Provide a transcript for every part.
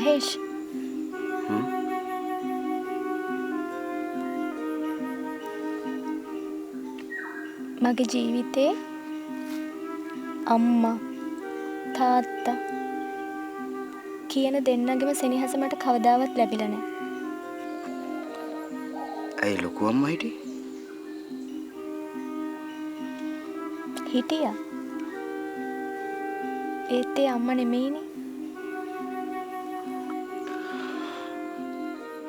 මහේෂ් මගේ ජීවිතේ අම්මා තාත්තා කියන දෙන්නගේම සෙනෙහස මට කවදාවත් ලැබිලා නැහැ. ඇයි ලොකු අම්මා හිටියේ? හිටියා. ඒත් ඒ අම්මා නෙමෙයිනේ.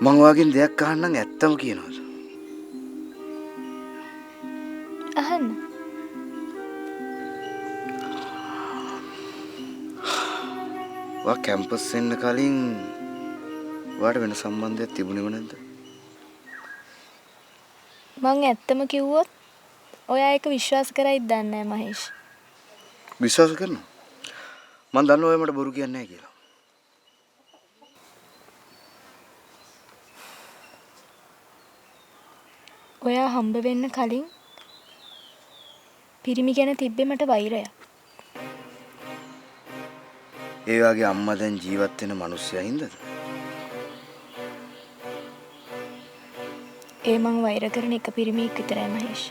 මං ඔයාගෙන් දෙයක් අහන්නම් ඇත්තම කියනවාද? අහන්න. ඔයා කැම්පස් එන්න කලින් ඔයාට වෙන සම්බන්ධයක් තිබුණේම නැද්ද? මං ඇත්තම කිව්වොත් ඔයා ඒක විශ්වාස කරයිද දන්නේ නැහැ මහේෂ්. විශ්වාස කරනවා. මං දන්නවා ඔයා මට බොරු කියන්නේ නැහැ කියලා. ඔයා හම්බ වෙන්න කලින් පිරිමි ගැන තිබ්බේ මට වෛරයක්. ඒ වගේ අම්මා දැන් ජීවත් වෙන මිනිස්සයා හින්දාද? ඒ මං වෛර කරන එක පිරිමියෙක් විතරයි මහේෂ්.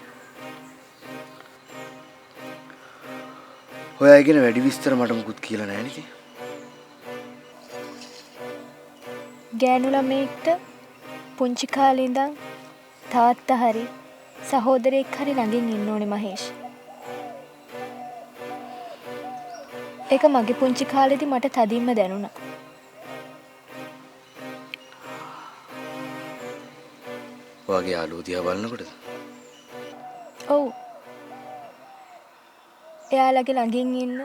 ඔයා ඉගෙන වැඩි විස්තර මට මුකුත් කියලා නැහැ නේද? ගෑනු ළමයෙක්ට පුංචි කාලේ ඉඳන් තාත්තා හරි සහෝදරයෙක් හරි ළඟින් ඉන්න ඕනේ මහේෂ්. ඒක මගේ පුංචි කාලේදී මට තදින්ම දැනුණා. ඔයාගේ යාළුවෝ දිහා බලනකොටද? ඔව්. එයාලගේ ළඟින් ඉන්න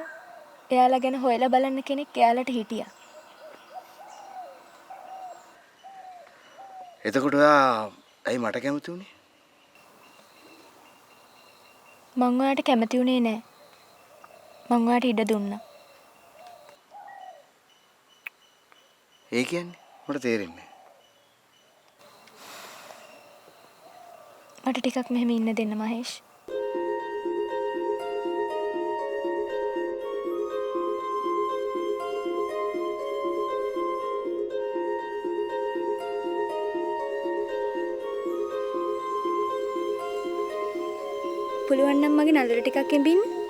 එයාලා ගැන හොයලා බලන්න කෙනෙක් එයාලට හිටියා. එතකොට ඔයා ඇයි මට කැමති වුනේ? මං ඔයාට කැමති වුණේ නෑ. මං ඔයාට ඉඩ දුන්නා. ඒ කියන්නේ මට තේරෙන්නේ මට ටිකක් මෙහෙම ඉන්න දෙන්න මහේෂ්. පුළුවන් නම් මගේ නළල ටිකක් එඹින්න.